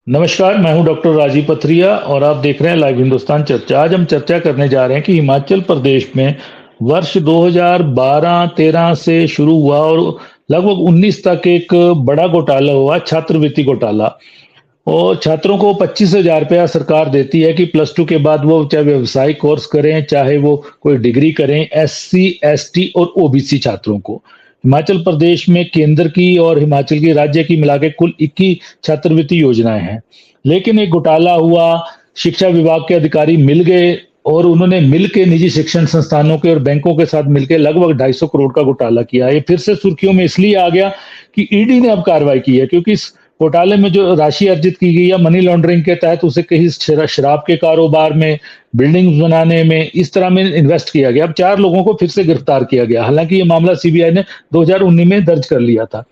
नमस्कार, मैं हूं डॉक्टर राजीव पथरिया और आप देख रहे हैं लाइव हिंदुस्तान चर्चा। आज हम चर्चा करने जा रहे हैं कि हिमाचल प्रदेश में वर्ष 2012-13 से शुरू हुआ और लगभग 19 तक एक बड़ा घोटाला हुआ, छात्रवृत्ति घोटाला। और छात्रों को 25,000 रुपया सरकार देती है कि प्लस टू के बाद वो चाहे व्यवसायिक कोर्स करें, चाहे वो कोई डिग्री करें। एससी, एसटी और ओबीसी छात्रों को हिमाचल प्रदेश में केंद्र की और हिमाचल की राज्य की मिला के कुल 21 छात्रवृत्ति योजनाएं हैं। लेकिन एक घोटाला हुआ, शिक्षा विभाग के अधिकारी मिल गए और उन्होंने मिलकर निजी शिक्षण संस्थानों के और बैंकों के साथ मिलकर लगभग 250 करोड़ का घोटाला किया। ये फिर से सुर्खियों में इसलिए आ गया कि ईडी ने अब कार्रवाई की है, क्योंकि इस घोटाले में जो राशि अर्जित की गई है मनी लॉन्ड्रिंग के तहत, उसे कहीं शराब के कारोबार में, बिल्डिंग बनाने में, इस तरह में इन्वेस्ट किया गया। अब 4 लोगों को फिर से गिरफ्तार किया गया, हालांकि ये मामला सीबीआई ने 2019 में दर्ज कर लिया था।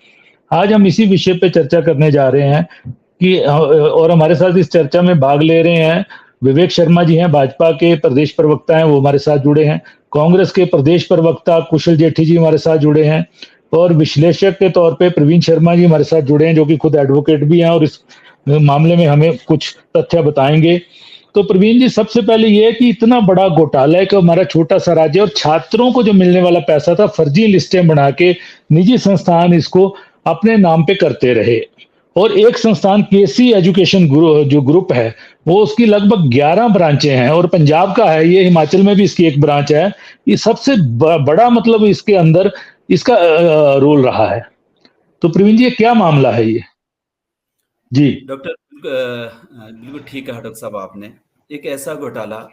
आज हम इसी विषय पे चर्चा करने जा रहे हैं कि और हमारे साथ इस चर्चा में भाग ले रहे हैं विवेक शर्मा जी हैं, भाजपा के प्रदेश प्रवक्ता हैं, वो हमारे साथ जुड़े हैं। कांग्रेस के प्रदेश प्रवक्ता कुशल जेठी जी हमारे साथ जुड़े हैं और विश्लेषक के तौर पे प्रवीण शर्मा जी हमारे साथ जुड़े हैं, जो कि खुद एडवोकेट भी हैं और इस मामले में हमें कुछ तथ्य बताएंगे। तो प्रवीण जी, सबसे पहले ये कि इतना बड़ा घोटाला है कि हमारा छोटा सा राज्य और छात्रों को जो मिलने वाला पैसा था, फर्जी लिस्टें बना के निजी संस्थान इसको अपने नाम पे करते रहे। और एक संस्थान केसी एजुकेशन जो ग्रुप है, वो उसकी लगभग 11 ब्रांचें हैं और पंजाब का है ये, हिमाचल में भी इसकी एक ब्रांच है। ये सबसे बड़ा मतलब इसके अंदर इसका रोल रहा है। तो प्रवीण जी, ये क्या मामला है ये? जी डॉक्टर बिल्कुल ठीक कहा डॉक्टर साहब आपने। एक ऐसा घोटाला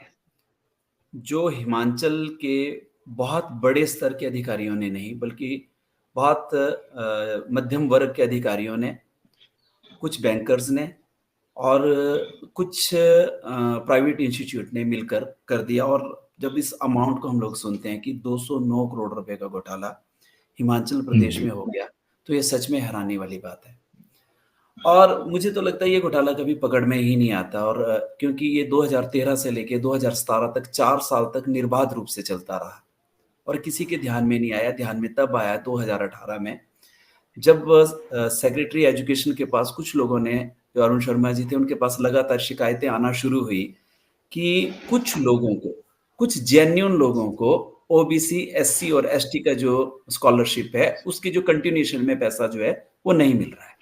जो हिमाचल के बहुत बड़े स्तर के अधिकारियों ने नहीं, बल्कि बहुत मध्यम वर्ग के अधिकारियों ने, कुछ बैंकर्स ने और कुछ प्राइवेट इंस्टीट्यूट ने मिलकर कर दिया। और जब इस अमाउंट को हम लोग सुनते हैं कि 209 करोड़ रुपए का घोटाला हिमाचल प्रदेश में हो गया, तो ये सच में हैरानी वाली बात है। और मुझे तो लगता है ये घोटाला कभी पकड़ में ही नहीं आता। और क्योंकि ये 2013 से लेके 2017 तक 4 साल तक निर्बाध रूप से चलता रहा और किसी के ध्यान में नहीं आया। ध्यान में तब आया 2018 में, जब सेक्रेटरी एजुकेशन के पास कुछ लोगों ने, जो अरुण शर्मा जी थे, उनके पास लगातार शिकायतें आना शुरू हुई कि कुछ लोगों को, कुछ जेन्युइन लोगों को ओबीसी, एससी और एसटी का जो स्कॉलरशिप है, उसकी जो कंटिन्यूएशन में पैसा जो है वो नहीं मिल रहा है।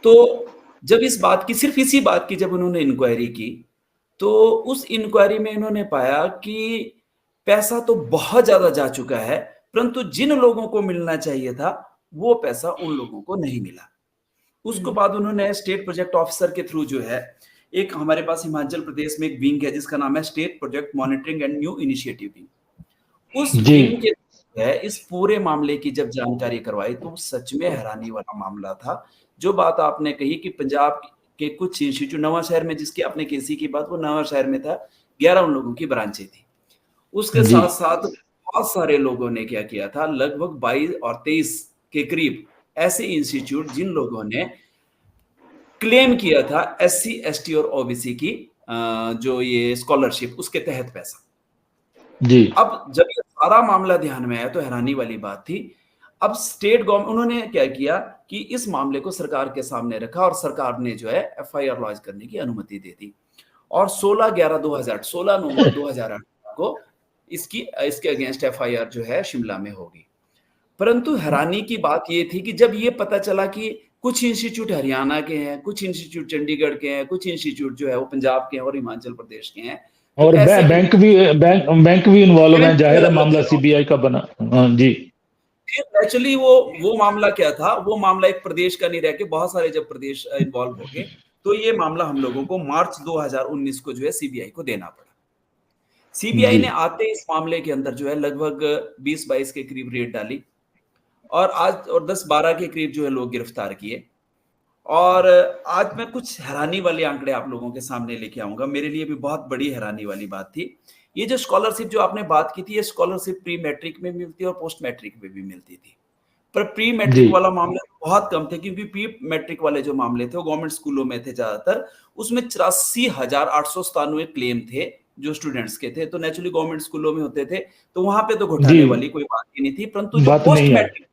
तो जब इस बात की, सिर्फ इसी बात की जब उन्होंने इंक्वायरी की, तो उस इंक्वायरी में इन्होंने पाया कि पैसा तो बहुत ज्यादा जा चुका है, परंतु जिन लोगों को मिलना चाहिए था वो पैसा उन लोगों को नहीं मिला। उसके बाद उन्होंने स्टेट प्रोजेक्ट ऑफिसर के थ्रू जो है, एक हमारे पास हिमाचल प्रदेश में एक विंग है जिसका नाम है state project monitoring and new initiative wing, उस जी विंग के है इस पूरे मामले की जब जानकारी करवाई, तो सच में हैरानी वाला मामला था। जो बात आपने कही कि पंजाब के कुछ इंस्टीट्यूट, नवा शहर में जिसकी आपने केसी की बात, वो नवा शहर में था, 11 उन लोगों की ब्रांचें थी। उसके जी साथ साथ बहुत सारे लोगों ने क्या किया था, लगभग 22 और 23 के करीब ऐसे इंस्टीट्यूट जिन लोगों ने क्लेम किया था एससी, एसटी और ओबीसी की जो ये स्कॉलरशिप, उसके तहत पैसा। जी अब जब ये सारा मामला ध्यान में आया तो हैरानी वाली बात थी। अब स्टेट गवर्नमेंट, उन्होंने क्या किया कि इस मामले को सरकार के सामने रखा और सरकार ने जो है एफआईआर लॉन्च करने की अनुमति दे दी। और 16 नवंबर 2018 को इसके अगेंस्ट एफआईआर जो है शिमला में होगी। परंतु हैरानी की बात ये थी कि जब ये पता चला कि कुछ इंस्टीट्यूट हरियाणा के हैं, कुछ इंस्टीट्यूट चंडीगढ़ के हैं, कुछ इंस्टीट्यूट जो है वो पंजाब के हैं और हिमाचल प्रदेश के हैं, तो और ऐसे बैंक भी इन्वॉल्व है, जाहिर है अलग मामला अलग। सीबीआई का बना। हाँ, जी फिर एक्चुअली वो मामला क्या था, वो मामला एक प्रदेश का नहीं रह के बहुत सारे जब प्रदेश इन्वॉल्व हो गए, तो ये मामला हम लोगों को मार्च 2019 को जो है सीबीआई को देना पड़ा। सीबीआई जी ने आते इस मामले के अंदर जो है लगभग 20-22 के करीब रेड डाली और आज और 10-12 के करीब जो है लोग गिरफ्तार किए। और आज मैं कुछ हैरानी वाले आंकड़े आप लोगों के सामने लेके आऊंगा। मेरे लिए भी बहुत बड़ी हैरानी वाली बात थी। ये जो स्कॉलरशिप जो आपने बात की थी, ये स्कॉलरशिप प्री मैट्रिक में मिलती है और पोस्ट मैट्रिक में भी मिलती थी। पर प्री जी मैट्रिक वाला मामला बहुत कम थे, क्योंकि प्री मैट्रिक वाले जो मामले थे वो गवर्नमेंट स्कूलों में थे ज्यादातर। उसमें 84,897 क्लेम थे जो स्टूडेंट्स के थे, तो नेचुरली गवर्नमेंट स्कूलों में होते थे, तो वहां पे तो जी घोटाले वाली कोई बात ही नहीं थी। परंतु जो बात पोस्ट नहीं है। मैट्रिक,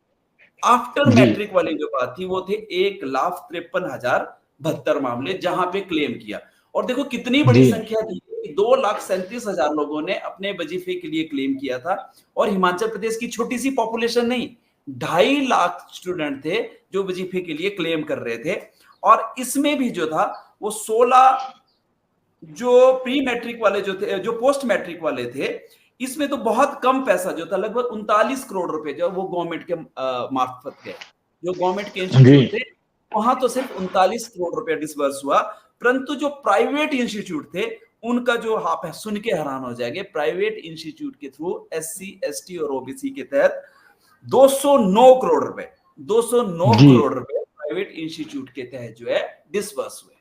आफ्टर जी मैट्रिक वाली जो बात थी, वो थे 1,53,000 72 मामले जहां पे क्लेम किया। और देखो कितनी बड़ी जी संख्या थी, 2,37,000 लोगों ने अपने वजीफे के लिए क्लेम किया था। और हिमाचल प्रदेश की छोटी सी पॉपुलेशन नहीं, 2.5 लाख स्टूडेंट थे जो वजीफे के लिए क्लेम कर रहे थे। और इसमें भी जो था वो 16 जो प्री मैट्रिक वाले जो थे, जो पोस्ट मैट्रिक वाले थे, इसमें तो बहुत कम पैसा जो था, लगभग 39 करोड़ रुपए जो वो गवर्नमेंट के मार्फत गए। जो गवर्नमेंट के जी इंस्टीट्यूट थे वहां तो सिर्फ 39 करोड़ रुपए डिसबर्स हुआ, परंतु जो प्राइवेट इंस्टीट्यूट थे उनका जो आप सुन के हैरान हो जाएंगे, प्राइवेट इंस्टीट्यूट के थ्रू SC ST और OBC के तहत 209 करोड़ रुपए 209 जी करोड़ रुपए प्राइवेट इंस्टीट्यूट के तहत जो है डिसबर्स हुए।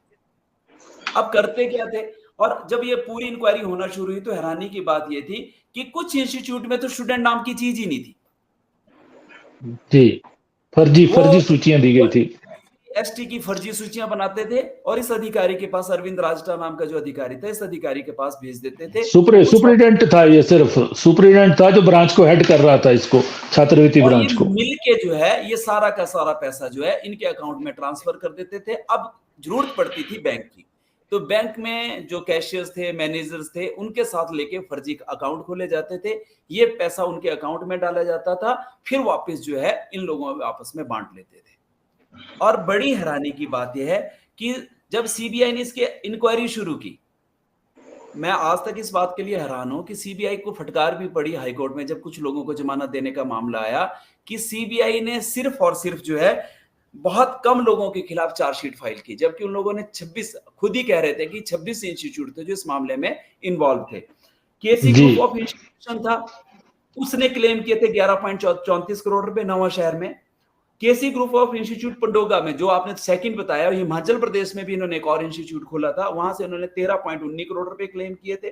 अब करते क्या थे, और जब ये पूरी इंक्वायरी होना शुरू हुई तो हैरानी की बात ये थी कि कुछ इंस्टीट्यूट में तो स्टूडेंट नाम की चीज ही नहीं थी। जी फर्जी वो सूचियां दी गई थी। ST की फर्जी सूचियां बनाते थे और इस अधिकारी के पास, अरविंद राजटा नाम का जो अधिकारी था, इस अधिकारी के पास भेज देते थे। सुपरिटेंडेंट था, ये सिर्फ सुपरिटेंडेंट था जो ब्रांच को हेड कर रहा था, इसको छात्रवृत्ति और ब्रांच ये को। मिल के जो है ये सारा का सारा पैसा जो है इनके अकाउंट में ट्रांसफर कर देते थे। अब जरूरत पड़ती थी बैंक की, तो बैंक में जो कैशियर्स थे, मैनेजर्स थे, उनके साथ लेके फर्जी अकाउंट खोले जाते थे। ये पैसा उनके अकाउंट में डाला जाता था, फिर वापस जो है इन लोगों में आपस में बांट लेते थे। और बड़ी हैरानी की बात यह है कि जब CBI ने इसकी इंक्वायरी शुरू की, मैं आज तक इस बात के लिए हैरान हूं कि CBI को फटकार भी पड़ी हाईकोर्ट में जब कुछ लोगों को जमानत देने का मामला आया, कि CBI ने सिर्फ और सिर्फ जो है बहुत कम लोगों के खिलाफ चार्जशीट फाइल की, जबकि उन लोगों ने 26, खुद ही कह रहे थे कि 26 इंस्टीट्यूट थे जो इस मामले में इन्वॉल्व थे। KC G group of institution था, उसने क्लेम किए थे 11.34 करोड़ रुपए नवा शहर में। KC group of institute Pandoga में, जो आपने सेकंड बताया, हिमाचल प्रदेश में भी इन्होंने एक और इंस्टीट्यूट खोला था, वहां से उन्होंने 13.19 करोड़ रुपए क्लेम किए थे।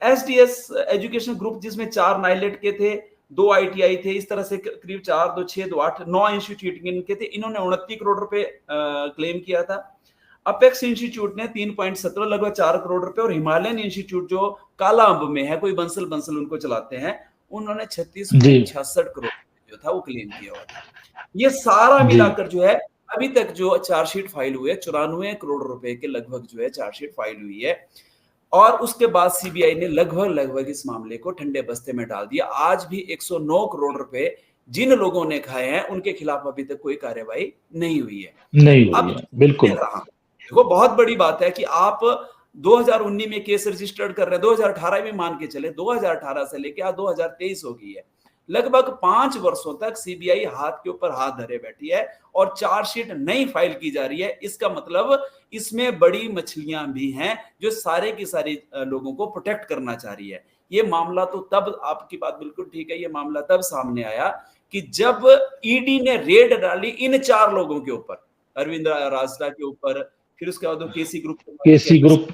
SDS एजुकेशन ग्रुप जिसमें 4 नाइलेट के थे, 2 ITI थे, इस तरह से करीब 4, 2, 6, 2, 8, 9 इंस्टीट्यूट इनके थे, इन्होंने 29 करोड़ रुपए क्लेम किया था। अपेक्स इंस्टीट्यूट ने 3.17 लगभग 4 करोड़ रुपए, और हिमालयन इंस्टीट्यूट जो काला अंब में है, कोई बंसल उनको चलाते हैं, उन्होंने 36.66 करोड़ जो था वो क्लेम किया हुआ था। ये सारा मिलाकर जो है अभी तक जो चार्जशीट फाइल हुई है 94 करोड़ रुपए के लगभग जो है चार्जशीट फाइल हुई है। और उसके बाद CBI ने लगभग इस मामले को ठंडे बस्ते में डाल दिया। आज भी 109 करोड़ रुपए जिन लोगों ने खाए हैं उनके खिलाफ अभी तक कोई कार्यवाही नहीं हुई है। नहीं हुई है, बिल्कुल। देखो बहुत बड़ी बात है कि आप 2019 में केस रजिस्टर्ड कर रहे हैं, 2018 में मान के चले, 2018 से लेके आज 2023 हो गई है, लगभग 5 वर्षों तक CBI हाथ के ऊपर हाथ धरे बैठी है और चार्जशीट नहीं फाइल की जा रही है। इसका मतलब इसमें बड़ी मछलियां भी हैं जो सारे की सारी लोगों को प्रोटेक्ट करना चाह रही है। ये मामला तो तब, आपकी बात बिल्कुल ठीक है, ये मामला तब सामने आया कि जब ED ने रेड डाली इन 4 लोगों के ऊपर, अरविंद राजटा के ऊपर, फिर उसके बाद KC ग्रुप,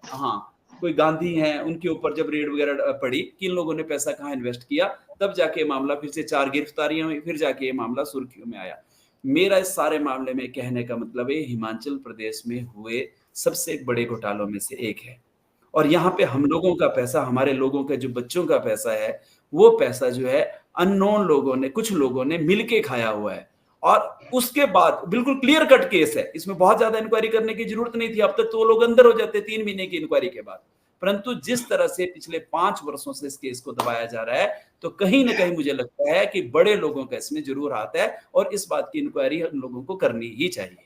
हाँ, कोई गांधी हैं, उनके ऊपर जब रेड वगैरह पड़ी कि इन लोगों ने पैसा कहाँ इन्वेस्ट किया, तब जाके मामला फिर से 4 गिरफ्तारियां हुई, फिर जाके ये मामला सुर्खियों में आया। मेरा इस सारे मामले में कहने का मतलब है हिमाचल प्रदेश में हुए सबसे बड़े घोटालों में से एक है। और यहाँ पे हम लोगों का पैसा, हमारे लोगों के जो बच्चों का पैसा है, वो पैसा जो है अननोन लोगों ने, कुछ लोगों ने मिलके खाया हुआ है। और उसके बाद बिल्कुल क्लियर कट केस है, इसमें बहुत ज्यादा इंक्वायरी करने की जरूरत नहीं थी, अब तक तो वो लोग अंदर हो जाते 3 महीने की इंक्वायरी के बाद। परंतु जिस तरह से पिछले 5 वर्षों से इस केस को दबाया जा रहा है, तो कहीं ना कहीं मुझे लगता है कि बड़े लोगों का इसमें जरूर हाथ है और इस बात की इंक्वायरी हम लोगों को करनी ही चाहिए।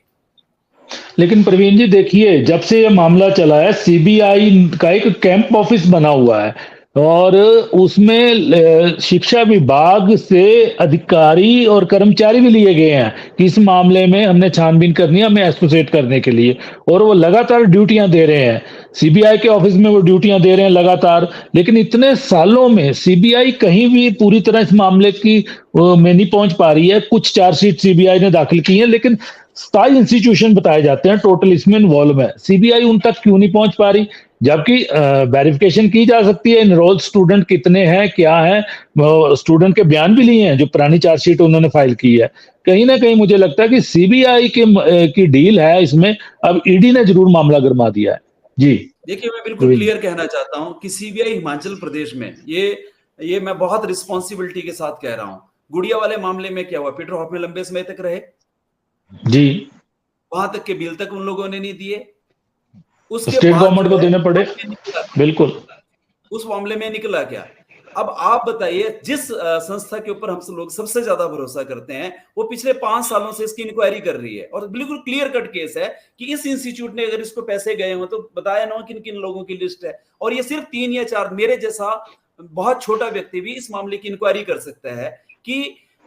लेकिन प्रवीण जी देखिए, जब से ये मामला चला है, CBI का एक कैंप ऑफिस बना हुआ है और उसमें शिक्षा विभाग से अधिकारी और कर्मचारी भी लिए गए हैं कि इस मामले में हमने छानबीन करनी है, हमें एसोसिएट करने के लिए, और वो लगातार ड्यूटियां दे रहे हैं। CBI के ऑफिस में वो ड्यूटियां दे रहे हैं लगातार। लेकिन इतने सालों में CBI कहीं भी पूरी तरह इस मामले की में नहीं पहुंच पा रही है। कुछ चार्जशीट CBI ने दाखिल की है, लेकिन 27 इंस्टीट्यूशन बताए जाते हैं टोटल इसमें इन्वॉल्व है। CBI उन तक क्यों नहीं पहुंच पा रही, जबकि वेरिफिकेशन की जा सकती है, इनरोल स्टूडेंट कितने हैं, क्या है, स्टूडेंट के बयान भी लिए हैं जो पुरानी चार्जशीट उन्होंने फाइल की है। कहीं ना कहीं मुझे लगता है कि CBI की डील है इसमें। अब ED ने जरूर मामला गरमा दिया है। जी देखिए, मैं बिल्कुल क्लियर कहना चाहता हूं कि CBI हिमाचल प्रदेश में ये मैं बहुत रिस्पॉन्सिबिलिटी के साथ कह रहा हूं। गुड़िया वाले मामले में क्या हुआ, पीटर हॉफ में लंबे समय तक रहे जी, वहां तक के बिल तक उन लोगों ने नहीं दिए। उसके स्टेट बाद गवर्नमेंट जो को है देने पड़े, बिल्कुल। उस मामले में निकला क्या? अब आप बताइए, जिस संस्था के ऊपर हम सब लोग सबसे ज्यादा भरोसा करते हैं, वो पिछले 5 सालों से इसकी इंक्वायरी कर रही है और बिल्कुल क्लियर कट केस है कि इस इंस्टीट्यूट ने अगर इसको पैसे गए हो तो बताया ना किन किन लोगों की लिस्ट है। और ये सिर्फ 3 या 4, मेरे जैसा बहुत छोटा व्यक्ति भी इस मामले की इंक्वायरी कर सकता है कि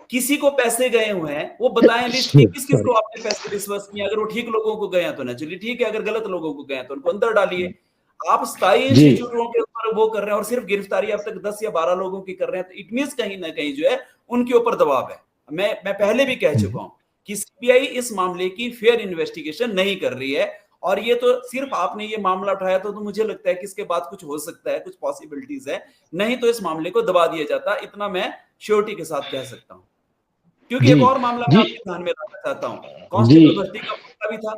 किसी को पैसे गए हुए हैं, वो बताएं लिस्ट की किस किस को सॉरी। आपने पैसे डिस्बर्स किए। अगर वो ठीक लोगों को गए हैं तो ना चलिए ठीक है, अगर गलत लोगों को गए हैं तो उनको अंदर डालिए। आप स्थायी जी इंस्टीट्यूटों के ऊपर वो कर रहे हैं और सिर्फ गिरफ्तारी अब तक 10 या 12 लोगों की कर रहे हैं, तो इट मींस कहीं ना कहीं जो है उनके ऊपर दबाव है। मैं पहले भी कह चुका हूं कि सीबीआई इस मामले की फेयर इन्वेस्टिगेशन नहीं कर रही है। और ये तो सिर्फ आपने ये मामला उठाया तो मुझे लगता है कि इसके बाद कुछ हो सकता है, कुछ पॉसिबिलिटीज है, नहीं तो इस मामले को दबा दिया जाता, इतना मैं श्योरिटी के साथ कह सकता हूं। क्योंकि जी एक और मामला मैं जी आपके ध्यान में लाना चाहता हूं, जी। कांस्टेबल भर्ती का मामला भी था,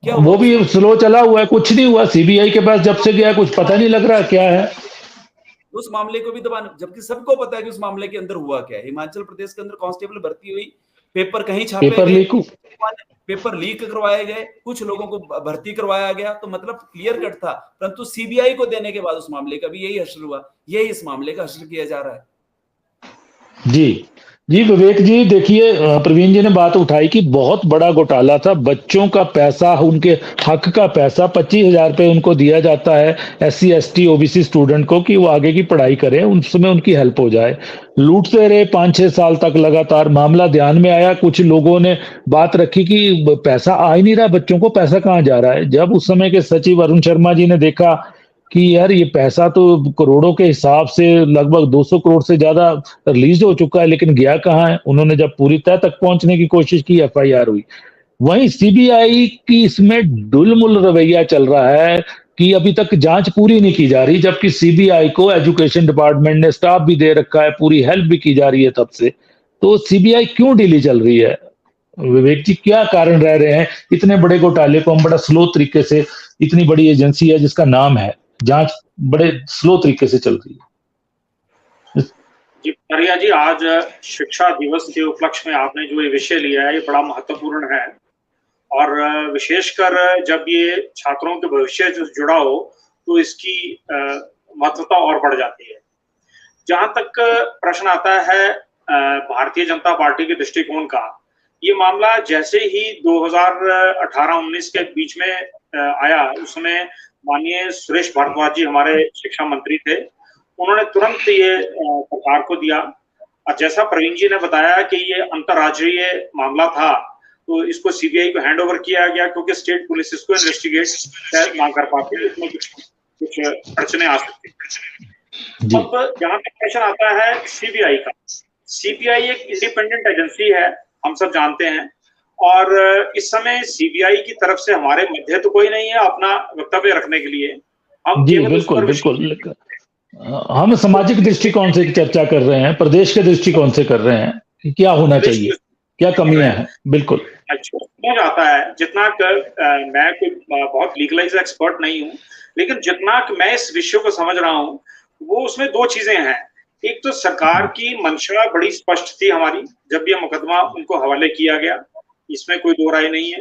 क्या हुआ वो भी उसका? स्लो चला हुआ है, कुछ नहीं हुआ। सीबीआई के पास जब से गया कुछ पता नहीं लग रहा क्या है। उस मामले को भी दबाने, जबकि सबको पता है कि उस मामले के अंदर हुआ क्या है। हिमाचल प्रदेश के अंदर कांस्टेबल भर्ती हुई, पेपर कहीं छापे पेपर गए, लीक। पेपर लीक करवाए गए, कुछ लोगों को भर्ती करवाया गया, तो मतलब क्लियर कट था। परंतु सीबीआई को देने के बाद उस मामले का भी यही हश्र हुआ, यही इस मामले का हश्र किया जा रहा है। जी जी विवेक जी, देखिए प्रवीण जी ने बात उठाई कि बहुत बड़ा घोटाला था। बच्चों का पैसा, उनके हक का पैसा 25,000 रुपये उनको दिया जाता है SC ST OBC स्टूडेंट को कि वो आगे की पढ़ाई करें, उसमें उनकी हेल्प हो जाए। लूटते रहे 5-6 साल तक लगातार। मामला ध्यान में आया, कुछ लोगों ने बात रखी कि पैसा आ ही नहीं रहा, बच्चों को पैसा कहाँ जा रहा है। जब उस समय के सचिव अरुण शर्मा जी ने देखा कि यार ये पैसा तो करोड़ों के हिसाब से लगभग 200 करोड़ से ज्यादा रिलीज हो चुका है, लेकिन गया कहाँ है, उन्होंने जब पूरी तह तक पहुंचने की कोशिश की, FIR हुई। वहीं सीबीआई की इसमें डुलमुल रवैया चल रहा है कि अभी तक जांच पूरी नहीं की जा रही, जबकि सीबीआई को एजुकेशन डिपार्टमेंट ने स्टाफ भी दे रखा है, पूरी हेल्प भी की जा रही है तब से। तो सीबीआई क्यों ढीली चल रही है विवेक जी? क्या कारण रह रहे हैं इतने बड़े घोटाले को हम बड़ा स्लो तरीके से, इतनी बड़ी एजेंसी है जिसका नाम है, जांच बड़े स्लो तरीके से चल रही है? जी परिया जी, आज शिक्षा दिवस के उपलक्ष्य में आपने जो ये विषय लिया है ये बड़ा महत्वपूर्ण है। और विशेषकर जब ये छात्रों के भविष्य से जुड़ा हो तो इसकी महत्वता और बढ़ जाती है। जहां तक प्रश्न आता है भारतीय जनता पार्टी के दृष्टिकोण का, ये मामला जैसे ही 2018-19 के बीच में आया, उसमें माननीय सुरेश भारद्वाज जी हमारे शिक्षा मंत्री थे, उन्होंने तुरंत ये सरकार को दिया। और जैसा प्रवीण जी ने बताया कि ये अंतर्राज्यीय मामला था, तो इसको सीबीआई को हैंड ओवर किया गया क्योंकि स्टेट पुलिस इसको इन्वेस्टिगेट ना कर पाती, इसमें कुछ अड़चने आ सकती। अब जहां तक क्वेश्चन आता है सीबीआई का, सीबीआई एक इंडिपेंडेंट एजेंसी है, हम सब जानते हैं। और इस समय सीबीआई की तरफ से हमारे मध्य तो कोई नहीं है अपना वक्तव्य रखने के लिए। हम जी बिल्कुल बिल्कुल, हम सामाजिक दृष्टिकोण से चर्चा कर रहे हैं, प्रदेश के दृष्टिकोण से कर रहे हैं कि क्या होना चाहिए, क्या कमियां हैं। बिल्कुल समझ आता है, जितना मैं कोई बहुत लीगलाइज एक्सपर्ट नहीं हूं, लेकिन जितना मैं इस विषय को समझ रहा हूं वो उसमें दो चीजें हैं। एक तो सरकार की मंशा बड़ी स्पष्ट थी हमारी, जब ये मुकदमा उनको हवाले किया गया, इसमें कोई दो राय नहीं है।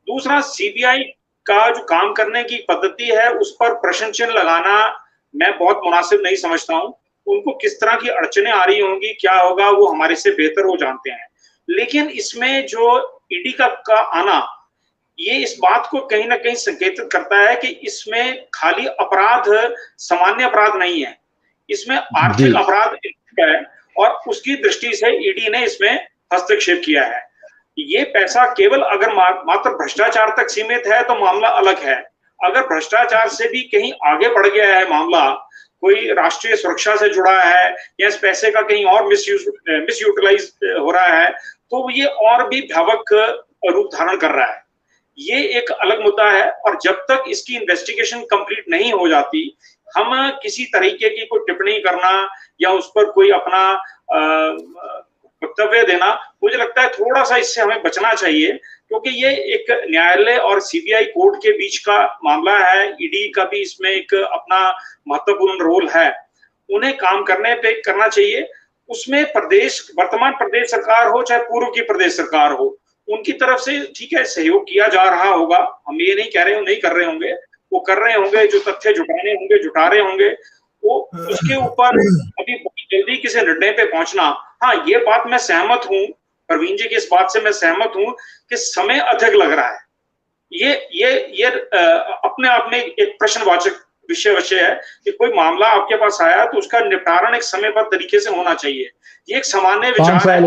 दूसरा, सीबीआई का जो काम करने की पद्धति है उस पर प्रश्न चिन्ह लगाना मैं बहुत मुनासिब नहीं समझता हूं। उनको किस तरह की अड़चने आ रही होंगी, क्या होगा, वो हमारे से बेहतर वो जानते हैं। लेकिन इसमें जो ईडी का आना, ये इस बात को कहीं ना कहीं संकेतित करता है कि इसमें खाली अपराध सामान्य अपराध नहीं है, इसमें आर्थिक अपराध है और उसकी दृष्टि से ईडी ने इसमें हस्तक्षेप किया है। ये पैसा केवल अगर मात्र भ्रष्टाचार तक सीमित है तो मामला अलग है। अगर भ्रष्टाचार से भी कहीं आगे बढ़ गया है मामला, कोई राष्ट्रीय सुरक्षा से जुड़ा है या इस पैसे का कहीं और मिसयूटिलाइज हो रहा है, तो ये और भी भयावह रूप धारण कर रहा है। ये एक अलग मुद्दा है और जब तक इसकी इन्वेस्टिगेशन कंप्लीट नहीं हो जाती, हम किसी तरीके की कोई टिप्पणी करना या उस पर कोई अपना वक्तव्य देना, मुझे लगता है थोड़ा सा इससे हमें बचना चाहिए, क्योंकि ये एक न्यायालय और सीबीआई कोर्ट के बीच का मामला है। ईडी का भी इसमें एक अपना महत्वपूर्ण रोल है, उन्हें काम करना चाहिए। उसमें प्रदेश, वर्तमान प्रदेश सरकार हो चाहे पूर्व की प्रदेश सरकार हो, उनकी तरफ से ठीक है सहयोग किया जा रहा होगा, हम ये नहीं कह रहे नहीं कर रहे होंगे, वो कर रहे होंगे, जो तथ्य जुटाने होंगे जुटा रहे होंगे, वो उसके ऊपर अभी बहुत जल्दी किसी निर्णय पे पहुंचना, हाँ ये बात मैं सहमत हूँ, प्रवीण जी की इस बात से मैं सहमत हूँ कि समय अधिक लग रहा है। ये अपने आप में एक प्रश्नवाचक विषय है कि कोई मामला आपके पास आया तो उसका निपटारण एक समयबद्ध तरीके से होना चाहिए, ये एक सामान्य विचार है।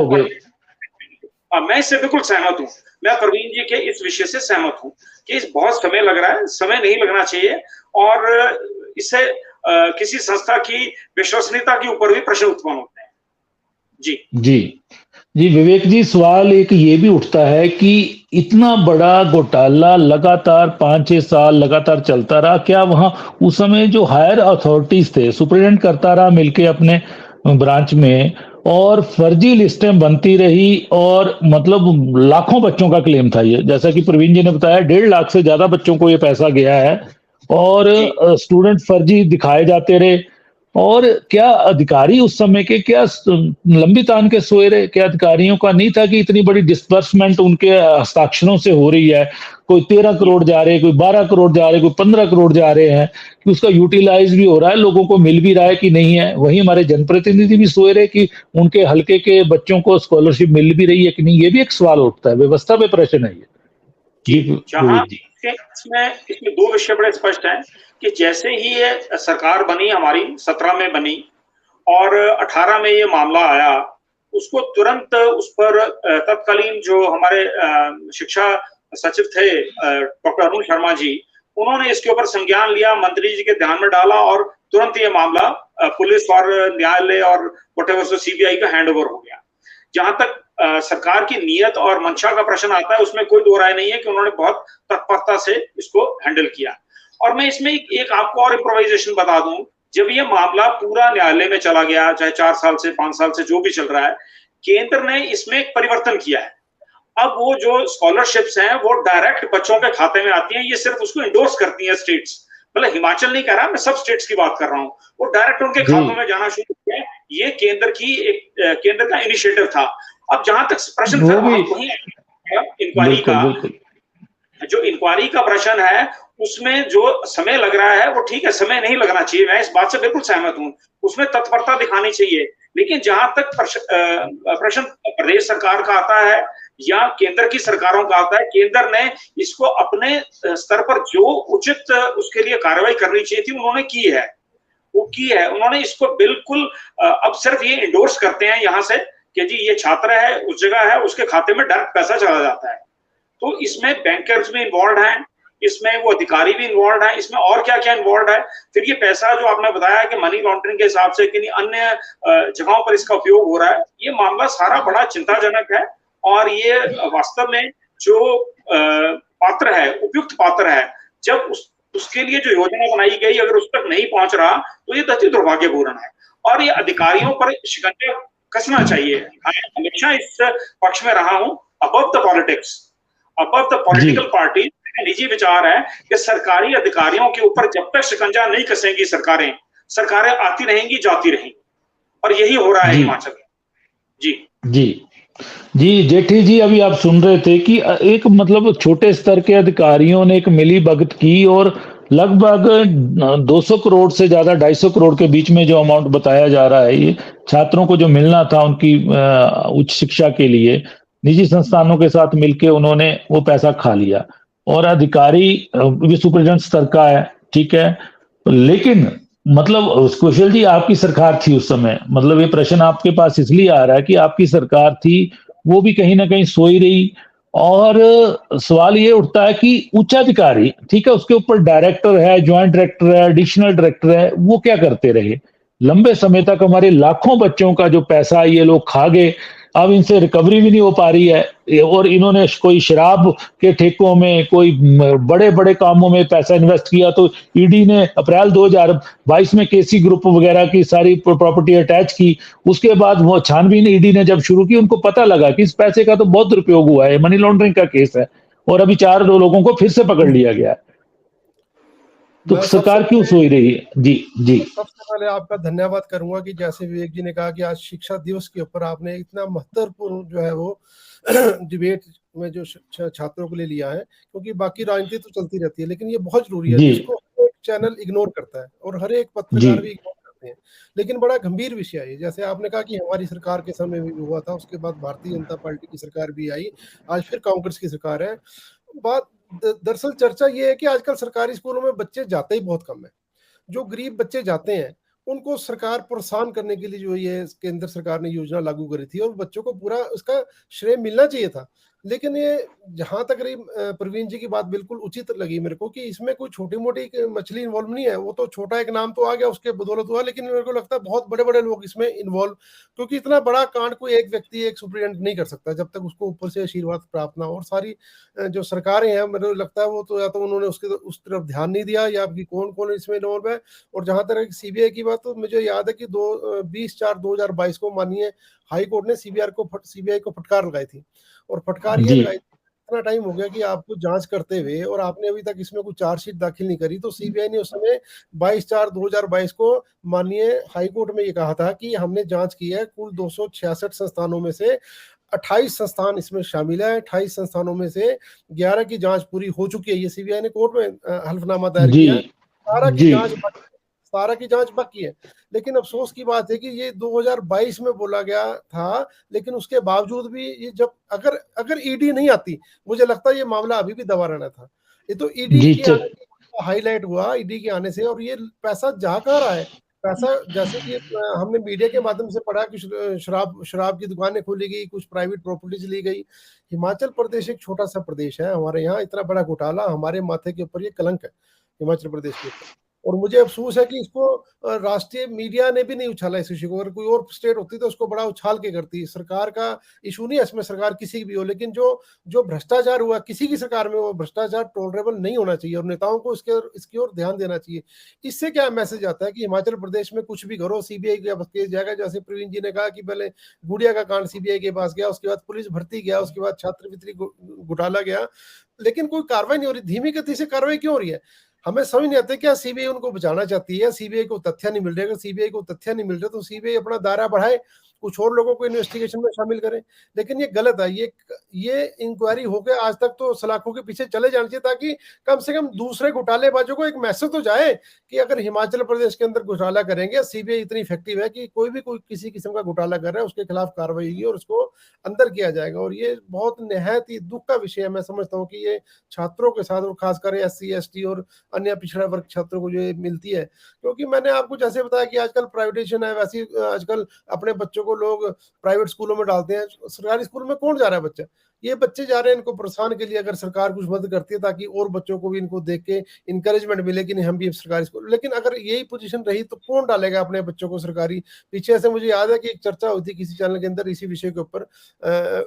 मैं इससे बिल्कुल सहमत हूँ, मैं प्रवीण जी के इस विषय से सहमत हूँ कि इस बहुत समय लग रहा है, समय नहीं लगना चाहिए और इससे किसी संस्था की विश्वसनीयता के ऊपर भी प्रश्न उत्पन्न होते हैं। जी जी जी विवेक जी, सवाल एक ये भी उठता है कि इतना बड़ा घोटाला लगातार 5-6 साल लगातार चलता रहा, क्या वहां उस समय जो हायर अथॉरिटीज थे, सुप्रीडेंट करता रहा मिलके अपने ब्रांच में, और फर्जी लिस्टें बनती रही, और मतलब लाखों बच्चों का क्लेम था ये, जैसा कि प्रवीण जी ने बताया 1.5 लाख से ज्यादा बच्चों को ये पैसा गया है, और स्टूडेंट फर्जी दिखाए जाते रहे। और क्या अधिकारी उस समय के क्या लंबी तान के सोए रहे? क्या अधिकारियों का नहीं था कि इतनी बड़ी डिस्बर्समेंट उनके हस्ताक्षरों से हो रही है, कोई 13 करोड़ जा रहे, कोई 12 करोड़ जा रहे, कोई 15 करोड़ जा रहे हैं, कि उसका यूटिलाइज भी हो रहा है, लोगों को मिल भी रहा है कि नहीं है? वहीं हमारे जनप्रतिनिधि भी सोए रहे कि उनके हल्के के बच्चों को स्कॉलरशिप मिल भी रही है कि नहीं? ये भी एक सवाल उठता है, व्यवस्था पे प्रश्न है ये। इसमें दो विषय बड़े स्पष्ट हैं कि जैसे ही ये सरकार बनी, हमारी 17 में बनी और 18 में ये मामला आया, उसको तुरंत उस पर तत्कालीन जो हमारे शिक्षा सचिव थे डॉक्टर अरुण शर्मा जी, उन्होंने इसके ऊपर संज्ञान लिया, मंत्री जी के ध्यान में डाला और तुरंत ये मामला पुलिस और न्यायालय और व्हाटएवर सीबीआई का हैंड ओवर हो गया। जहां तक सरकार की नीयत और मंशा का प्रश्न आता है, उसमें कोई दो राय नहीं है कि उन्होंने बहुत तत्परता से इसको हैंडल किया। और मैं इसमें एक आपको और इम्प्रोवाइजेशन बता दूं, जब ये मामला पूरा न्यायालय में चला गया, चाहे 4 साल से 5 साल से जो भी चल रहा है, केंद्र ने इसमें एक परिवर्तन किया है। अब वो जो स्कॉलरशिप्स हैं वो डायरेक्ट बच्चों के खाते में आती हैं, ये सिर्फ उसको इंडोर्स करती है स्टेट्स, मतलब हिमाचल नहीं कह रहा, मैं सब स्टेट्स की बात कर रहा हूँ, वो डायरेक्ट उनके खातों में जाना शुरू किया। ये केंद्र का इनिशिएटिव था। अब जहां तक प्रश्न इंक्वायरी का, जो इंक्वायरी का प्रश्न है, उसमें जो समय लग रहा है वो ठीक है, समय नहीं लगना चाहिए, मैं इस बात से बिल्कुल सहमत हूँ, उसमें तत्परता दिखानी चाहिए। लेकिन जहां तक प्रश्न प्रदेश सरकार का आता है या केंद्र की सरकारों का आता है, केंद्र ने इसको अपने स्तर पर जो उचित उसके लिए कार्रवाई करनी चाहिए थी उन्होंने की है, उन्होंने इसको बिल्कुल अब सिर्फ ये इंडोर्स करते हैं यहाँ से कि जी ये छात्र है, उस जगह है, उसके खाते में डायरेक्ट पैसा चला जाता है। तो इसमें बैंकर्स भी इन्वॉल्व हैं, इसमें वो अधिकारी भी इन्वॉल्व हैं, इसमें और क्या क्या इन्वॉल्व है। फिर ये पैसा जो आपने बताया कि मनी लॉन्ड्रिंग के हिसाब से किन्हीं अन्य जगहों पर इसका उपयोग हो रहा है, ये मामला सारा बड़ा चिंताजनक है। और ये वास्तव में जो पात्र है, उपयुक्त पात्र है, जब उसके लिए जो योजना बनाई गई अगर उस तक नहीं पहुंच रहा तो ये अति दुर्भाग्यपूर्ण है। और ये अधिकारियों पर शिकंजा कसना चाहिए। मैं हमेशा इस पक्ष में रहा हूं, above the politics, above the political party. निजी विचार है कि सरकारी अधिकारियों के ऊपर जब तक शिकंजा नहीं कसेंगी सरकारें आती रहेंगी, जाती रहेंगी, और यही हो रहा है हिमाचल में। जी जेठी जी, अभी आप सुन रहे थे कि एक मतलब छोटे स्तर के अधिकारियों ने एक मिली भगत की और लगभग 200 करोड़ से ज्यादा 250 करोड़ के बीच में जो अमाउंट बताया जा रहा है, ये छात्रों को जो मिलना था उनकी उच्च शिक्षा के लिए, निजी संस्थानों के साथ मिलके उन्होंने वो पैसा खा लिया। और अधिकारी भी सुपरिटेंडेंट स्तर का है, ठीक है, लेकिन मतलब कुशल जी आपकी सरकार थी उस समय, मतलब ये प्रश्न आपके पास इसलिए आ रहा है कि आपकी सरकार थी, वो भी कहीं ना कहीं सोई रही। और सवाल ये उठता है कि उच्चाधिकारी, ठीक है, उसके ऊपर डायरेक्टर है, ज्वाइंट डायरेक्टर है, एडिशनल डायरेक्टर है, वो क्या करते रहे? लंबे समय तक हमारे लाखों बच्चों का जो पैसा ये लोग खा गए, अब इनसे रिकवरी भी नहीं हो पा रही है। और इन्होंने कोई शराब के ठेकों में, कोई बड़े बड़े कामों में पैसा इन्वेस्ट किया, तो ईडी ने अप्रैल 2022 में केसी ग्रुप वगैरह की सारी प्रॉपर्टी अटैच की। उसके बाद वो छानबीन ईडी ने जब शुरू की, उनको पता लगा कि इस पैसे का तो बहुत दुरुपयोग हुआ है, मनी लॉन्ड्रिंग का केस है, और अभी 4 लोगों को फिर से पकड़ लिया गया है। तो सरकार क्यों सोई रही है? जी सबसे पहले आपका धन्यवाद करूंगा कि जैसे विवेक जी ने कहा कि आज शिक्षा दिवस के ऊपर आपने इतना महत्वपूर्ण जो है वो डिबेट में जो छात्रों के लिए लिया है, क्योंकि बाकी राजनीति तो चलती रहती है, लेकिन ये बहुत जरूरी है जी जिसको हर एक चैनल इग्नोर करता है और हर एक जी पत्रकार भी इग्नोर करते हैं। लेकिन बड़ा गंभीर विषय है ये, जैसे आपने कहा कि हमारी सरकार के समय में भी हुआ था, उसके बाद भारतीय जनता पार्टी की सरकार भी आई, आज फिर कांग्रेस की सरकार है। बात दरअसल चर्चा ये है कि आजकल सरकारी स्कूलों में बच्चे जाते ही बहुत कम है। जो गरीब बच्चे जाते हैं उनको सरकार प्रोत्साहन करने के लिए जो ये केंद्र सरकार ने योजना लागू करी थी और बच्चों को पूरा उसका श्रेय मिलना चाहिए था। लेकिन ये जहां तक रही प्रवीण जी की बात बिल्कुल उचित लगी मेरे को कि इसमें कोई छोटी मोटी मछली इन्वॉल्व नहीं है। वो तो छोटा एक नाम तो आ गया उसके बदौलत हुआ, लेकिन मेरे को लगता है बहुत बड़े बड़े लोग इसमें इन्वॉल्व, क्योंकि इतना बड़ा कांड कोई एक व्यक्ति एक सुप्रीडेंट नहीं कर सकता जब तक उसको ऊपर से आशीर्वाद प्राप्त ना हो। और सारी जो सरकारें हैं मेरे को लगता है वो तो या तो उन्होंने उसके उस तरफ ध्यान नहीं दिया या कि कौन कौन इसमें इन्वॉल्व है। और जहां तक सीबीआई की बात, तो मुझे याद है कि 20/4/2022 को माननीय हाई कोर्ट ने सीबीआई को फटकार लगाई थी। और फटकार ये जी लगाई, इतना टाइम हो गया कि आपको जांच करते हुए और आपने अभी तक इसमें कोई चार्जशीट दाखिल नहीं करी। तो सीबीआई ने उस समय 22/4/2022 को माननीय हाई कोर्ट में ये कहा था कि हमने जांच की है कुल 266 संस्थानों में से 28 संस्थान इसमें शामिल है। 28 संस्थानों में से 11 की जांच पूरी हो चुकी है। ये सीबीआई ने कोर्ट में हल्फनामा दायर जी किया है। 17 की जी जांच 17 की जांच बाकी है। लेकिन अफसोस की बात है कि ये 2022 में बोला गया था, लेकिन उसके बावजूद भी ये जब अगर ईडी नहीं आती, मुझे लगता है ये मामला अभी भी दबा रहना था। ये तो ईडी जी के आने से हाईलाइट हुआ, ईडी के आने से। और ये पैसा जा कहाँ रहा है? पैसा जैसे कि हमने मीडिया के माध्यम से पढ़ा कि शराब की दुकानें खोली गई, कुछ प्राइवेट प्रॉपर्टीज ली गई। हिमाचल प्रदेश एक छोटा सा प्रदेश है, हमारे यहाँ इतना बड़ा घोटाला, हमारे माथे के ऊपर ये कलंक है हिमाचल प्रदेश के ऊपर। और मुझे अफसोस है कि इसको राष्ट्रीय मीडिया ने भी नहीं उछाला इस इशू को। अगर कोई और स्टेट होती तो उसको बड़ा उछाल के करती। सरकार का इशू नहीं है इसमें, सरकार किसी की भी हो, लेकिन जो भ्रष्टाचार हुआ किसी की सरकार में, वो भ्रष्टाचार टॉलरेबल नहीं होना चाहिए और नेताओं को इसकी ओर ध्यान देना चाहिए। इससे क्या मैसेज आता है कि हिमाचल प्रदेश में कुछ भी करो सीबीआई के केस जाएगा। जैसे प्रवीण जी ने कहा कि पहले गुड़िया का कांड सीबीआई के पास गया, उसके बाद पुलिस भर्ती गया, उसके बाद छात्रवृत्ति घोटाला गया, लेकिन कोई कार्रवाई नहीं हो रही। धीमी गति से कार्रवाई क्यों हो रही है? हमें समझ नहीं आता क्या सीबीआई उनको बचाना चाहती है? सीबीआई को तथ्य नहीं मिल रहे। अगर सीबीआई को तथ्य नहीं मिल रहे तो सीबीआई अपना दायरा बढ़ाए, कुछ और लोगों को इन्वेस्टिगेशन में शामिल करें। लेकिन ये गलत है। ये इंक्वायरी होकर आज तक तो सलाखों के पीछे चले जाना चाहिए, ताकि कम से कम दूसरे घोटालेबाजों को एक मैसेज तो जाए कि अगर हिमाचल प्रदेश के अंदर घोटाला करेंगे, सीबीआई इतनी इफेक्टिव है कि कोई किसी किस्म का घोटाला कर रहा है उसके खिलाफ कार्रवाई होगी और उसको अंदर किया जाएगा। और ये बहुत निहायत ही दुख का विषय है। मैं समझता हूँ कि ये छात्रों के साथ और खासकर SC ST और अन्य पिछड़ा वर्ग छात्रों को जो मिलती है, क्योंकि मैंने आपको जैसे बताया कि आजकल प्राइवेटाइजेशन है, वैसे आजकल अपने बच्चों को लोग प्राइवेट स्कूलों में डालते हैं। सरकारी स्कूल में कौन जा रहा है? बच्चा, ये बच्चे जा रहे हैं इनको प्रोत्साहन के लिए। अगर सरकार कुछ मदद करती है ताकि और बच्चों को भी इनको देख के इंकरेजमेंट मिले कि नहीं हम भी सरकारी स्कूल, लेकिन अगर यही पोजीशन रही तो कौन डालेगा अपने बच्चों को सरकारी? पीछे से मुझे याद है कि एक चर्चा हुई थी किसी चैनल के अंदर इसी विषय के ऊपर,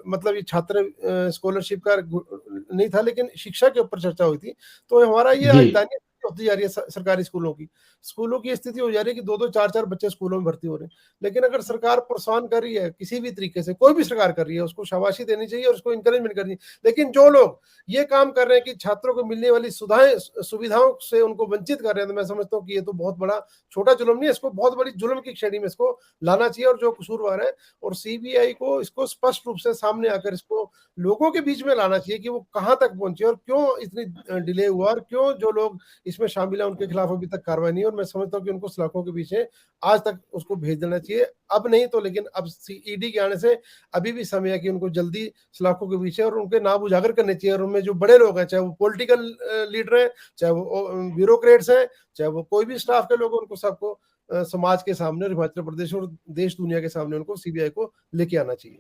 मतलब ये छात्र स्कॉलरशिप का नहीं था लेकिन शिक्षा के ऊपर चर्चा हुई थी। तो हमारा ये आज होती जा रही है सरकारी स्कूलों की स्थिति हो जा रही है कि 2-2 4-4 बच्चे स्कूलों में भर्ती हो रहे हैं। लेकिन अगर सरकार प्रोत्साहन कर रही है किसी भी तरीके से, कोई भी सरकार कर रही है, उसको शाबाशी देनी चाहिए और उसको इंकरेजमेंट करनी चाहिए। लेकिन जो लोग ये काम कर रहे हैं कि छात्रों को मिलने वाली सुविधाओं से उनको वंचित कर रहे हैं, तो मैं समझता हूँ कि ये तो बहुत बड़ा छोटा जुल्म नहीं है, इसको बहुत बड़ी जुल्म की श्रेणी में इसको लाना चाहिए। और जो कसूरवार है और सीबीआई को इसको स्पष्ट रूप से सामने आकर इसको लोगों के बीच में लाना चाहिए कि वो कहाँ तक पहुंचे और क्यों इतनी डिले हुआ और क्यों जो लोग इसमें शामिल है उनके खिलाफ अभी तक कार्रवाई नहीं। और मैं समझता हूँ कि उनको सलाखों के पीछे आज तक उसको भेज देना चाहिए। अब नहीं तो, लेकिन अब ईडी के आने से अभी भी समय है कि उनको जल्दी सलाखों के पीछे और उनके नाम उजागर करने चाहिए। और उनमें जो बड़े लोग हैं, चाहे वो पॉलिटिकल लीडर हैं, चाहे वो ब्यूरोक्रेट्स हैं, चाहे वो कोई भी स्टाफ के लोग, उनको सबको समाज के सामने, हिमाचल प्रदेश और देश दुनिया के सामने उनको सीबीआई को लेके आना चाहिए।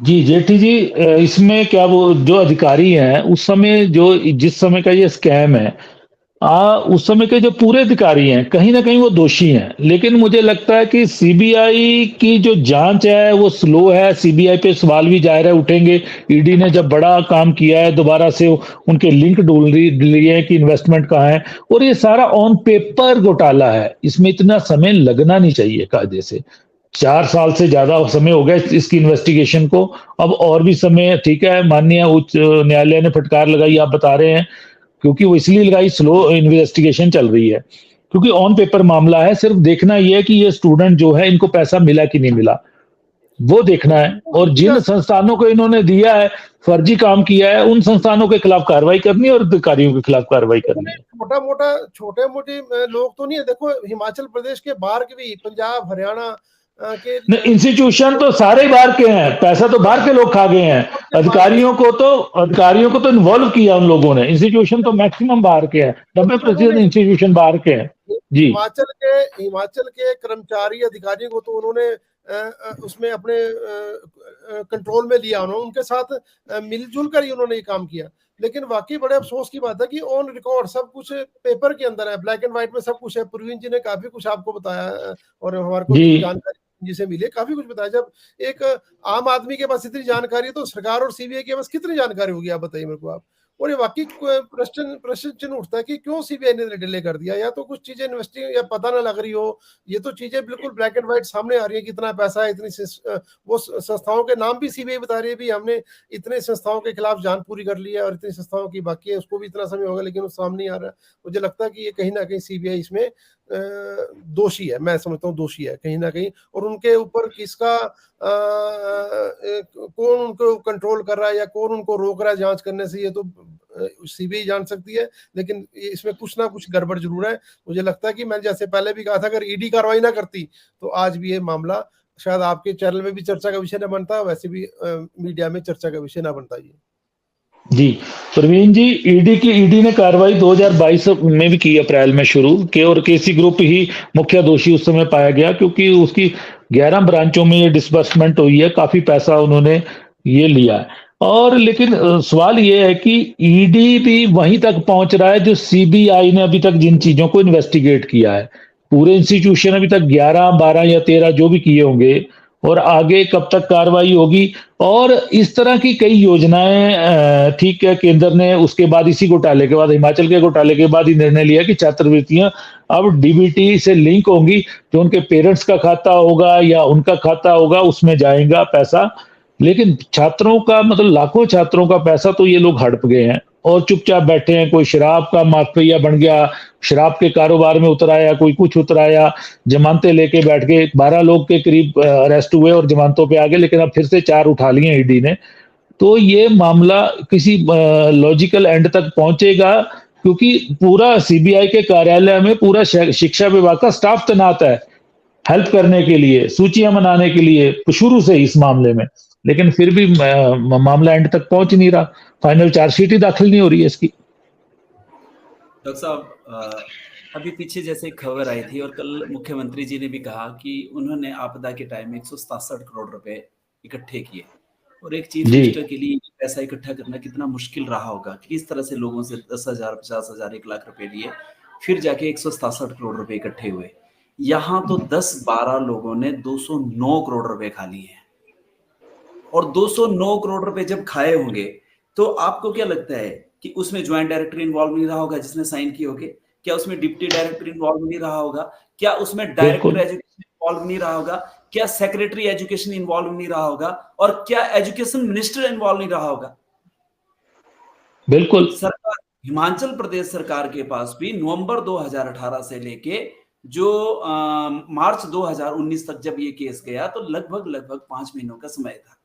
जी जेठी जी, इसमें क्या वो जो अधिकारी हैं उस समय जिस समय का ये स्कैम है, उस समय के जो पूरे अधिकारी हैं कहीं ना कहीं वो दोषी हैं। लेकिन मुझे लगता है कि सीबीआई की जो जांच है वो स्लो है। सीबीआई पे सवाल भी जाहिर है उठेंगे। ईडी ने जब बड़ा काम किया है, दोबारा से उनके लिंक ढूंढ लिए हैं कि इन्वेस्टमेंट कहाँ है, और ये सारा ऑन पेपर घोटाला है। इसमें इतना समय लगना नहीं चाहिए कायदे से। 4 साल से ज्यादा समय हो गया इसकी इन्वेस्टिगेशन को। अब और भी समय, ठीक है, माननीय उच्च न्यायालय ने फटकार लगाई, आप बता रहे हैं, क्योंकि वो इसलिए लगाई, स्लो इन्वेस्टिगेशन चल रही है, क्योंकि ऑन पेपर मामला है। सिर्फ देखना यह है कि ये स्टूडेंट जो है इनको पैसा मिला कि नहीं मिला। वो देखना है, और जिन संस्थानों को इन्होंने दिया है, फर्जी काम किया है, उन संस्थानों के खिलाफ कार्रवाई करनी है और अधिकारियों के खिलाफ कार्रवाई करनी है। छोटे मोटे लोग तो नहीं है। देखो हिमाचल प्रदेश के बाहर के भी, पंजाब हरियाणा के इंस्टीट्यूशन तो सारे बाहर के हैं, पैसा तो बाहर के लोग खा गए हैं। अधिकारियों को तो इन्वॉल्व किया उन लोगों ने। इंस्टीट्यूशन तो मैक्सिमम बाहर के हैं, 90% इंस्टीट्यूशन बाहर के हैं जी। हिमाचल के कर्मचारी अधिकारियों को तो उन्होंने उसमें अपने कंट्रोल में लिया, उन्होंने उनके साथ मिलजुल कर ही उन्होंने ये काम किया। लेकिन वाकई बड़े अफसोस की बात है कि ऑन रिकॉर्ड सब कुछ पेपर के अंदर है, ब्लैक एंड व्हाइट में सब कुछ है। प्रवीण जी ने काफी कुछ आपको बताया और हमारे को जानकारी जिसे मिले, काफी कुछ बताया। जब एक आम आदमी के पास इतनी जानकारी है तो सरकार और सीबीआई के पास कितनी जानकारी होगी, आप बताइए मेरे को आप। और ये वाकई प्रश्न चिन्ह उठता है कि क्यों सीबीआई ने डिले कर दिया। या तो कुछ चीजें इन्वेस्टिंग या पता ना लग रही हो, ये तो चीजें बिल्कुल ब्लैक एंड व्हाइट सामने आ रही है, कितना पैसा है, इतनी वो संस्थाओं के नाम भी सीबीआई बता रही है, भी हमने इतने संस्थाओं के खिलाफ जांच पूरी कर ली है और इतनी संस्थाओं की बाकी है, उसको भी इतना समय होगा, लेकिन वो सामने नहीं आ रहा है। मुझे लगता है कि ये कहीं ना कहीं सीबीआई इसमें दोषी है, मैं समझता हूँ दोषी है कहीं ना कहीं। और उनके ऊपर किसका कौन उनको कंट्रोल कर रहा है या कौन उनको रोक रहा है जांच करने से, ये तो सीबीआई जान सकती है, लेकिन इसमें कुछ ना कुछ गड़बड़ जरूर है। मुझे लगता है कि मैंने जैसे पहले भी कहा था, अगर ईडी कार्रवाई ना करती तो आज भी ये मामला शायद आपके चैनल में भी चर्चा का विषय ना बनता, वैसे भी मीडिया में चर्चा का विषय ना बनता। ये जी प्रवीण जी, ईडी ने कार्रवाई 2022 में भी की, अप्रैल में शुरू के, और केसी ग्रुप ही मुख्य दोषी उस समय पाया गया, क्योंकि उसकी 11 ब्रांचों में ये डिसबर्समेंट हुई है, काफी पैसा उन्होंने ये लिया है। और लेकिन सवाल ये है कि ईडी भी वहीं तक पहुंच रहा है जो सीबीआई ने अभी तक जिन चीजों को इन्वेस्टिगेट किया है। पूरे इंस्टीट्यूशन अभी तक 11, 12 या 13 जो भी किए होंगे, और आगे कब तक कार्रवाई होगी। और इस तरह की कई योजनाएं, ठीक है, केंद्र ने उसके बाद, इसी घोटाले के बाद, हिमाचल के घोटाले के बाद ही निर्णय लिया कि छात्रवृत्तियां अब डीबीटी से लिंक होंगी, जो उनके पेरेंट्स का खाता होगा या उनका खाता होगा उसमें जाएगा पैसा। लेकिन छात्रों का, मतलब लाखों छात्रों का पैसा तो ये लोग हड़प गए हैं और चुपचाप बैठे हैं। कोई शराब का माफिया बन गया, शराब के कारोबार में उतर आया, कोई कुछ उतर आया, जमानतें लेके बैठ गए। 12 लोग के करीब अरेस्ट हुए और जमानतों पे आ गए, लेकिन अब फिर से 4 उठा लिए ईडी ने। तो ये मामला किसी लॉजिकल एंड तक पहुंचेगा, क्योंकि पूरा सीबीआई के कार्यालय में पूरा शिक्षा विभाग का स्टाफ तैनात है हेल्प करने के लिए, सूचियां बनाने के लिए, शुरू से इस मामले में। लेकिन फिर भी मामला एंड तक पहुंच नहीं रहा, फाइनल चार्जशीट ही दाखिल नहीं हो रही है इसकी। डॉक्टर साहब, अभी पीछे जैसे खबर आई थी और कल मुख्यमंत्री जी ने भी कहा कि उन्होंने आपदा के टाइम में 167 करोड़ रुपए इकट्ठे किए, और एक चीफ मिनिस्टर के लिए पैसा इकट्ठा करना कितना मुश्किल रहा होगा। किस तरह से लोगों से 10,000, 50,000, 1 लाख रुपए लिए, फिर जाके 167 करोड़ रुपए इकट्ठे हुए। यहाँ तो 10-12 लोगों ने 209 करोड़ रुपए खा लिए हैं। और 209 करोड़ रुपए जब खाए होंगे तो आपको क्या लगता है कि उसमें ज्वाइंट डायरेक्टर इन्वॉल्व नहीं रहा होगा जिसने साइन किए होंगे? क्या उसमें डिप्टी डायरेक्टर इन्वॉल्व नहीं रहा होगा? क्या उसमें डायरेक्टर एजुकेशन इन्वॉल्व नहीं रहा होगा? क्या सेक्रेटरी एजुकेशन इन्वॉल्व नहीं रहा होगा? और क्या एजुकेशन मिनिस्टर इन्वॉल्व नहीं रहा होगा? बिल्कुल। सरकार, हिमाचल प्रदेश सरकार के पास भी नवंबर 2018 से लेके जो मार्च 2019 तक जब ये केस गया तो लगभग 5 महीनों का समय था।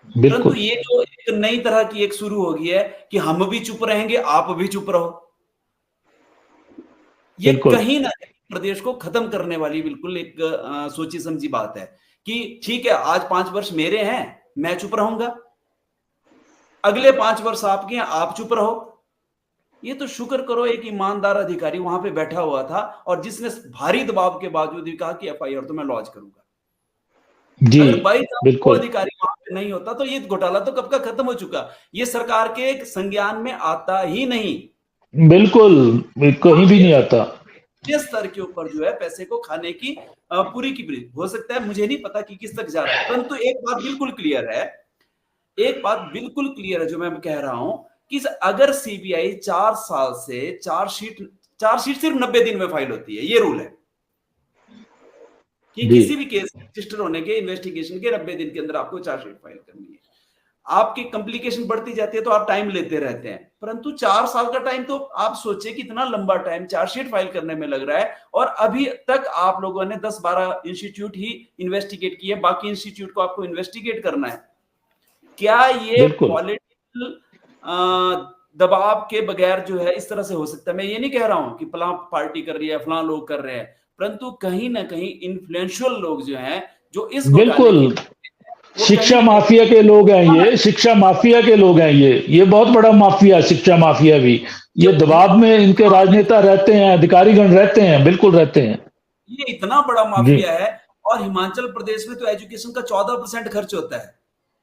परंतु ये जो एक नई तरह की एक शुरू हो गई है कि हम भी चुप रहेंगे, आप भी चुप रहो, ये कहीं ना कहीं प्रदेश को खत्म करने वाली बिल्कुल एक सोची समझी बात है कि ठीक है, आज 5 वर्ष मेरे हैं, मैं चुप रहूंगा, अगले 5 वर्ष आपके हैं, आप चुप रहो। ये तो शुक्र करो एक ईमानदार अधिकारी वहां पे बैठा हुआ था और जिसने भारी दबाव के बावजूद भी कहा कि एफआईआर तो मैं लॉन्च करूंगा। अगर बिल्कुल अधिकारी वहां पे नहीं होता तो ये घोटाला तो कब का खत्म हो चुका। ये सरकार के संज्ञान में आता ही नहीं, बिल्कुल कहीं भी नहीं आता। ये स्तर के ऊपर जो है पैसे को खाने की पूरी की पूरी, हो सकता है मुझे नहीं पता कि किस तक जा रहा है, परंतु एक बात बिल्कुल क्लियर है, जो मैं कह रहा हूं कि अगर सीबीआई 4 साल से चार्जशीट सिर्फ 90 दिन में फाइल होती है, ये रूल है कि किसी भी केस रजिस्टर होने के इन्वेस्टिगेशन के 90 दिन के अंदर आपको चार्जशीट फाइल करनी है। आपकी कॉम्प्लिकेशन बढ़ती जाती है तो आप टाइम लेते रहते हैं, परंतु 4 साल का टाइम तो आप सोचिए कितना लंबा टाइम चार्जशीट फाइल करने में लग रहा है, और अभी तक आप लोगों ने 10-12 इंस्टीट्यूट ही इन्वेस्टिगेट किए, बाकी इंस्टीट्यूट को आपको इन्वेस्टिगेट करना है। क्या ये पॉलिटिकल दबाव के बगैर जो है इस तरह से हो सकता है? मैं ये नहीं कह रहा हूं कि फलां पार्टी कर रही है, फलां लोग कर रहे हैं, परंतु कहीं ना कहीं इन्फ्लुएंशियल लोग जो हैं, जो इस बिल्कुल शिक्षा माफिया के लोग हैं, ये शिक्षा माफिया के लोग हैं, ये बहुत बड़ा माफिया, शिक्षा माफिया भी, ये दबाव में इनके राजनेता रहते हैं, अधिकारीगण रहते हैं, बिल्कुल रहते हैं। ये इतना बड़ा माफिया है, और हिमाचल प्रदेश में तो एजुकेशन का 14% खर्च होता है,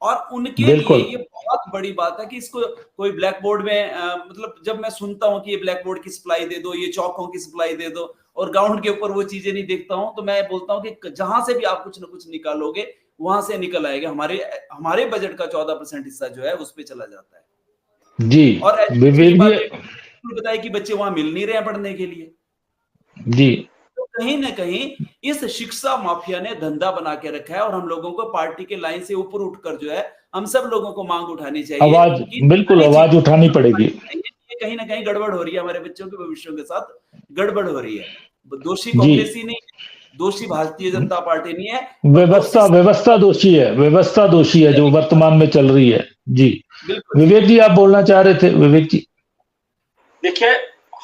और उनके लिए ये बहुत बड़ी बात है कि इसको कोई ब्लैक बोर्ड में मतलब जब मैं सुनता हूं कि ये ब्लैक बोर्ड की सप्लाई दे दो, ये चौकों की सप्लाई दे दो, और ग्राउंड के ऊपर वो चीजें नहीं देखता हूं, तो मैं बोलता हूं कि जहां से भी आप कुछ ना कुछ निकालोगे वहां से निकल आएगा। हमारे बजट का 14% हिस्सा जो है उस पे चला जाता है जी। और बताया कि बच्चे वहां मिल नहीं रहे हैं पढ़ने के लिए जी। तो कहीं ना कहीं इस शिक्षा माफिया ने धंधा बना के रखा है, और हम लोगों को पार्टी के लाइन से ऊपर उठकर जो है हम सब लोगों को मांग उठानी चाहिए, आवाज बिल्कुल आवाज उठानी पड़ेगी। कहीं ना कहीं गड़बड़ हो रही है, हमारे बच्चों के भविष्य के साथ गड़बड़ हो रही है। दोषी कांग्रेस ही नहीं, दोषी भारतीय जनता पार्टी नहीं है, व्यवस्था दोषी है, व्यवस्था दोषी है जो वर्तमान में चल रही है। जी विवेक जी, आप बोलना चाह रहे थे? विवेक जी देखिए,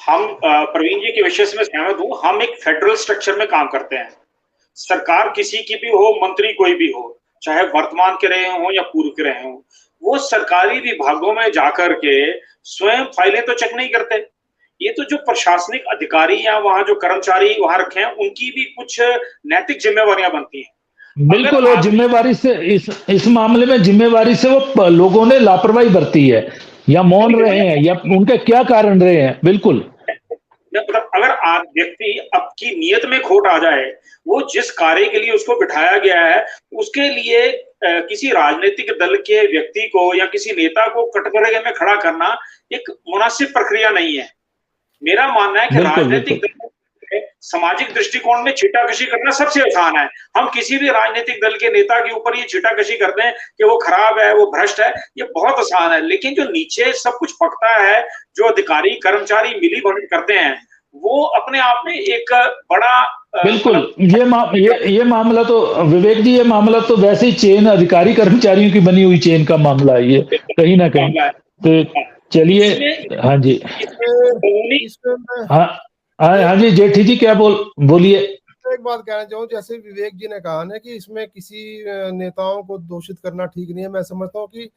हम प्रवीण जी के विषय से मैं सहमत हूं। हम एक फेडरल स्ट्रक्चर में काम करते हैं, सरकार किसी की भी हो, मंत्री कोई भी हो, चाहे वर्तमान के रहे हो या पूर्व के रहे हो, वो सरकारी विभागों में जाकर के स्वयं फाइलें तो चेक नहीं करते। ये तो जो प्रशासनिक अधिकारी या वहां जो कर्मचारी वहां रखे हैं, उनकी भी कुछ नैतिक जिम्मेवारियां बनती हैं। बिल्कुल, और जिम्मेवारी से इस मामले में जिम्मेवारी से वो लोगों ने लापरवाही बरती है, या मौन रहे हैं, या उनके क्या कारण रहे हैं। बिल्कुल, अगर व्यक्ति आपकी नियत में खोट आ जाए, वो जिस कार्य के लिए उसको बिठाया गया है, उसके लिए किसी राजनीतिक दल के व्यक्ति को या किसी नेता को कटघरे में खड़ा करना एक मुनासिब प्रक्रिया नहीं है। मेरा मानना है कि राजनीतिक दल सामाजिक दृष्टिकोण में छीटाकशी करना सबसे आसान है। हम किसी भी राजनीतिक दल के नेता के ऊपर ये छीटाकशी करते हैं कि वो खराब है, वो भ्रष्ट है, ये बहुत आसान है। लेकिन जो नीचे सब कुछ पकता है, जो अधिकारी कर्मचारी मिली भगत करते हैं, वो अपने आप में एक बड़ा बिल्कुल ये मामला तो विवेक जी, ये मामला तो वैसे ही चेन अधिकारी कर्मचारियों की बनी हुई चेन का मामला है ये, कहीं ना कहीं। तो चलिए, हाँ जी, हाँ जी, जेठी जी क्या बोलिए। एक बात कहना चाहूँ, जैसे विवेक जी ने कहा ना कि इसमें किसी नेताओं को दोषित करना ठीक नहीं है। मैं समझता हूँ कि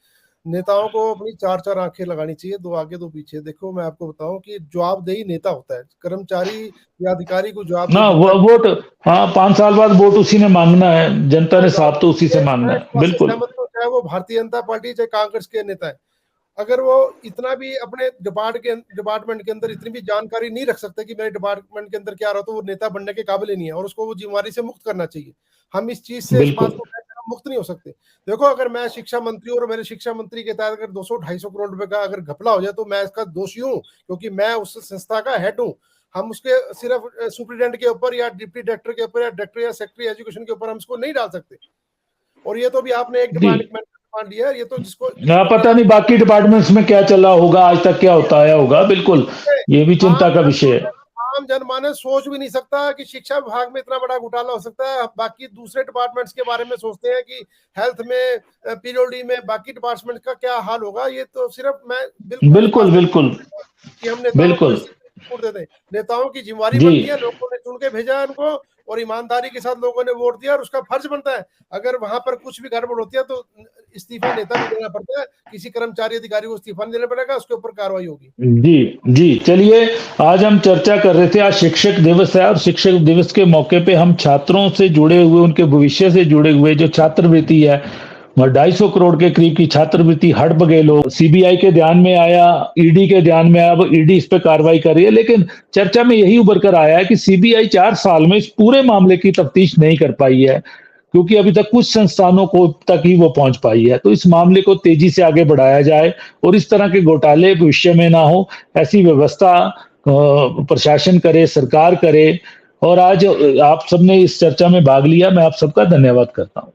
नेताओं को अपनी 4 आंखें लगानी चाहिए, 2 आगे 2 पीछे। देखो, मैं आपको बताऊं कि जवाबदेही नेता होता है, कर्मचारी या अधिकारी को जवाब वोट, हाँ, 5 साल बाद वोट उसी ने मांगना है, जनता ने साफ तो उसी से मांगना है। बिल्कुल, चाहे वो भारतीय जनता पार्टी चाहे कांग्रेस के नेता है, अगर वो इतना भी अपने डिपार्टमेंट के अंदर इतनी भी जानकारी नहीं रख सकते कि मेरे डिपार्टमेंट के अंदर क्या रहा, तो वो नेता बनने के काबिल ही नहीं है, और उसको वो जिम्मेदारी से मुक्त करना चाहिए। हम इस चीज से, इस बात को मुक्त नहीं हो सकते। देखो, अगर मैं शिक्षा मंत्री और मेरे शिक्षा मंत्री के तहत अगर 200-250 करोड़ रुपए का अगर घपला हो जाए, तो मैं इसका दोषी हूँ, क्योंकि मैं उस संस्था का हेड हूँ। हम उसके सिर्फ सुप्रीडेंट के ऊपर या डिप्टी डायरेक्टर के ऊपर या डायरेक्टर या सेक्रेटरी एजुकेशन के ऊपर हम इसको नहीं डाल सकते। और ये तो भी आपने एक डिपार्टमेंट लिया, ये तो जिसको पता नहीं बाकी डिपार्टमेंट्स में क्या चला होगा, आज तक क्या होता आया होगा। बिल्कुल, ये भी चिंता का विषय है। आम जनमानस सोच भी नहीं सकता कि शिक्षा विभाग में इतना बड़ा घोटाला हो सकता है। बाकी दूसरे डिपार्टमेंट्स के बारे में सोचते हैं कि हेल्थ में, पीडब्ल्यूडी में, बाकी डिपार्टमेंट का क्या हाल होगा। ये तो सिर्फ मैं बिल्कुल कि हमने नेताओं की जिम्मेदारी बनती है, लोगों ने चुन के भेजा है उनको, और ईमानदारी के साथ लोगों ने वोट दिया, और उसका फर्ज बनता है अगर वहां पर कुछ भी गड़बड़ होती है तो इस्तीफा नेता भी देना पड़ता है, किसी कर्मचारी अधिकारी को इस्तीफा नहीं देना पड़ेगा, उसके ऊपर कार्रवाई होगी। जी चलिए, आज हम चर्चा कर रहे थे, आज शिक्षक दिवस है, और शिक्षक दिवस के मौके पे हम छात्रों से जुड़े हुए, उनके भविष्य से जुड़े हुए जो छात्रवृत्ति है, 250 करोड़ के करीब की छात्रवृत्ति हड़प गए लोग, सीबीआई के ध्यान में आया, ईडी के ध्यान में आया, अब ईडी इस पे कार्रवाई कर रही है। लेकिन चर्चा में यही उभर कर आया है कि सीबीआई 4 साल में इस पूरे मामले की तफ्तीश नहीं कर पाई है, क्योंकि अभी तक कुछ संस्थानों को तक ही वो पहुंच पाई है। तो इस मामले को तेजी से आगे बढ़ाया जाए, और इस तरह के घोटाले भविष्य में ना हो, ऐसी व्यवस्था प्रशासन करे, सरकार करे। और आज आप सबने इस चर्चा में भाग लिया, मैं आप सबका धन्यवाद करता हूं।